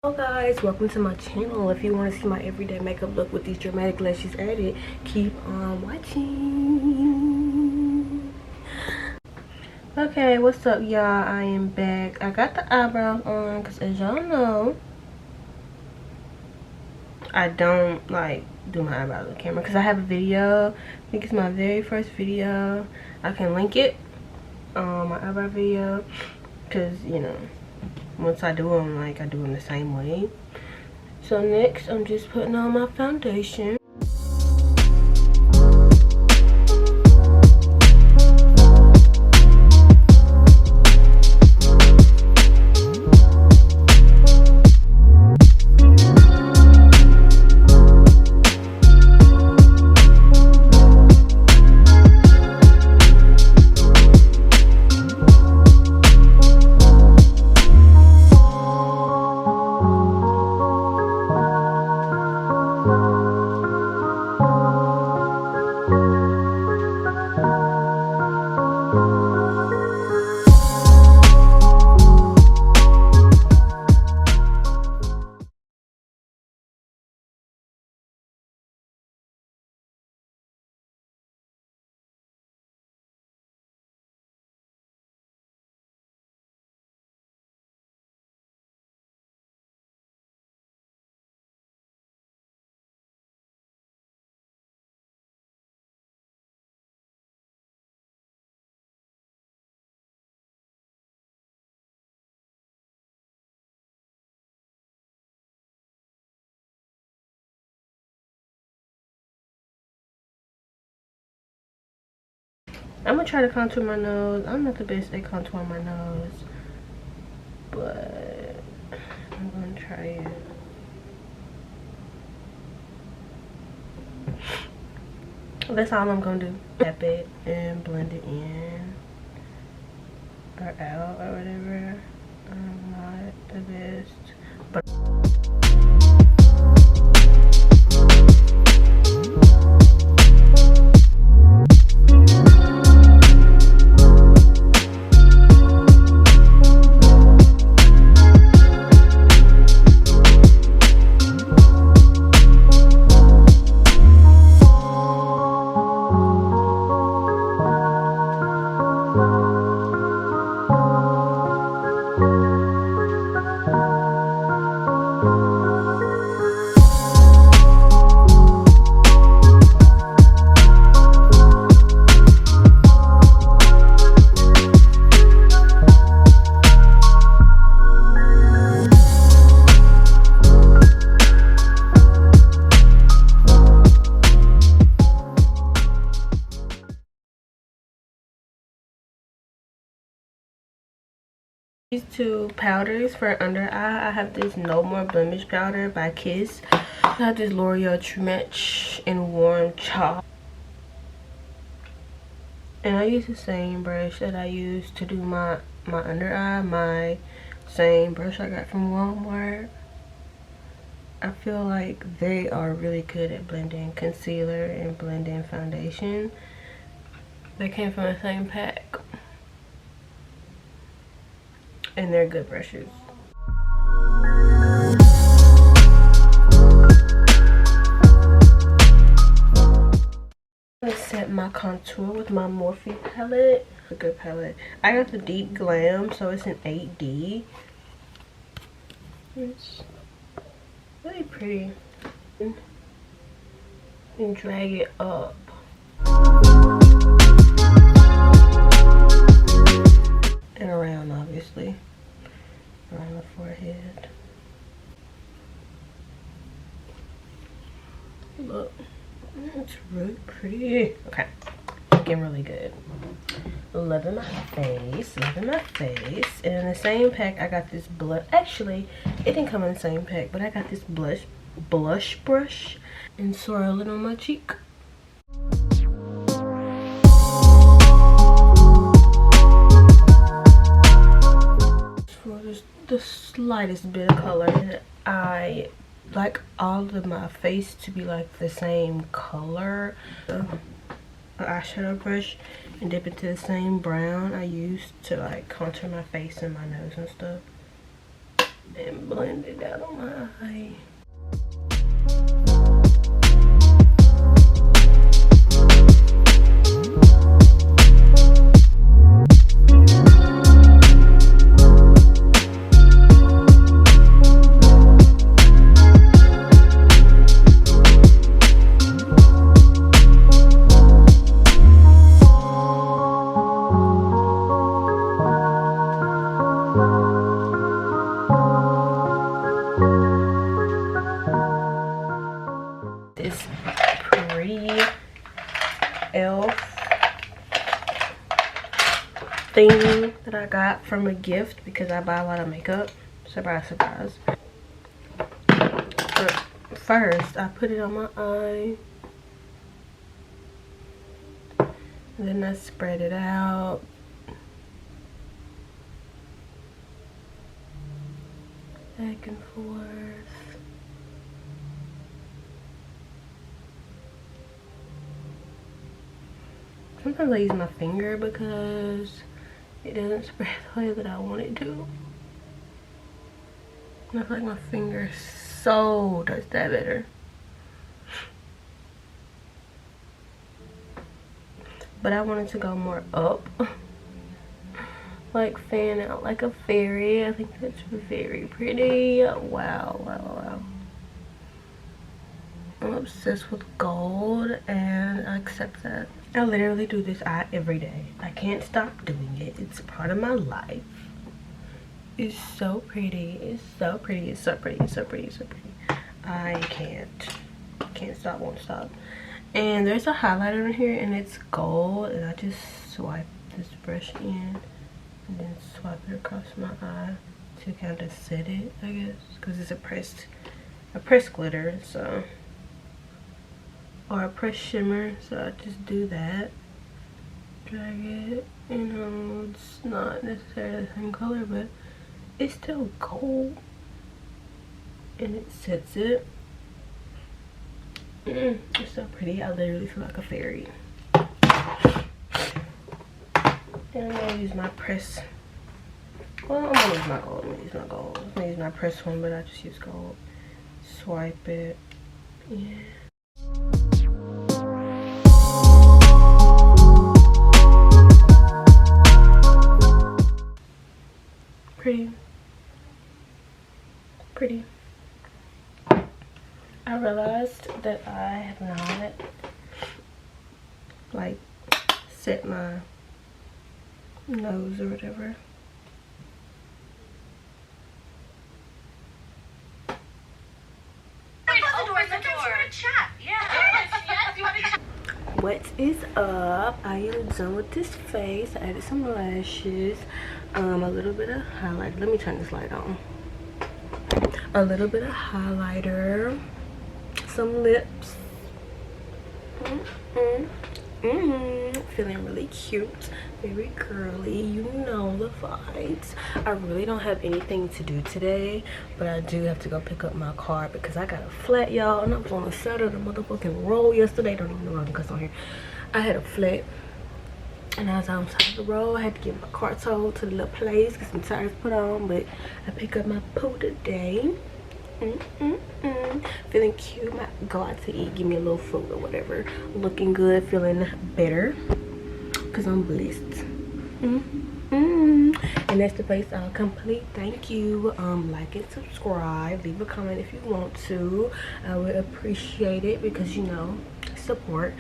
Hello guys, welcome to my channel. If you want to see my everyday makeup look with these dramatic lashes added, keep on watching. Okay, what's up y'all? I am back. I got the eyebrows on because as y'all know, I don't like do my eyebrows on camera because I have a video. I think it's my very first video. I can link it on my eyebrow video because, you know, once I do them, like I do them the same way. So next, I'm just putting on my foundation. I'm gonna try to contour my nose. I'm not the best at contouring my nose, but I'm gonna try it. That's all I'm gonna do. Tap it and blend it in or out or whatever. I'm not the best, but these two powders for under eye. I have this No More Blemish powder by Kiss. I have this L'Oreal True Match in Warm Chalk. And I use the same brush that I use to do my under eye. My same brush I got from Walmart. I feel like they are really good at blending concealer and blending foundation. They came from the same pack. And they're good brushes. I'm gonna set my contour with my Morphe palette. A good palette. I got the Deep Glam, so it's an 8D. It's really pretty. And drag it up. And around, obviously. Around the forehead. Look, it's really pretty. Okay, looking really good. Loving my face, loving my face. And in the same pack, I got this blush. Actually, it didn't come in the same pack, but I got this blush brush and swirl it on my cheek. For the slightest bit of color, and I like all of my face to be like the same color. An eyeshadow brush and dip into the same brown I used to like contour my face and my nose and stuff. and blend it out on my eye. This pretty elf thing that I got from a gift because I buy a lot of makeup. Surprise, surprise. But first, I put it on my eye. And then I spread it out. Back and forth. Sometimes I use my finger because it doesn't spread the way that I want it to. And I feel like my finger so does that better. But I wanted to go more up. Like fan out like a fairy. I think that's very pretty. Wow, wow, wow. I'm obsessed with gold and I accept that. I literally do this eye every day. I can't stop doing it. It's a part of my life. It's so pretty. It's so pretty. It's so pretty. It's so pretty. It's so pretty. I can't stop, won't stop. And there's a highlighter in here and it's gold, and I just swipe this brush in and then swipe it across my eye to kind of set it, I guess, because it's a pressed glitter, so, or a pressed shimmer, so I just do that, drag it. You know, it's not necessarily the same color, but it's still gold, and it sets it. It's so pretty. I literally feel like a fairy. And I'm gonna use my press. Well, I'm gonna use my gold. I'm gonna use my gold. I'm gonna use my press one, but I just use gold. Swipe it. Yeah. Pretty. Pretty. I realized that I have not like set my nose or whatever. What is up? I am done with this face. I added some lashes, a little bit of highlight. Let me turn this light on. A little bit of highlighter, some lips. Feeling really cute, very girly, you know the vibes. I really don't have anything to do today, but I do have to go pick up my car because I got a flat, y'all, and I was on the side of the motherfucking road yesterday. Don't even know why I'm cussing on here. I had a flat, and as I was on the side of the road, I had to get my car towed to the little place, get some tires put on, but I pick up my poo today. Feeling cute, might go out to eat, give me a little food or whatever. Looking good, feeling better because I'm blessed. And that's the face I'll complete. Thank you. Like and subscribe, leave a comment if you want to. I would appreciate it because, you know, support.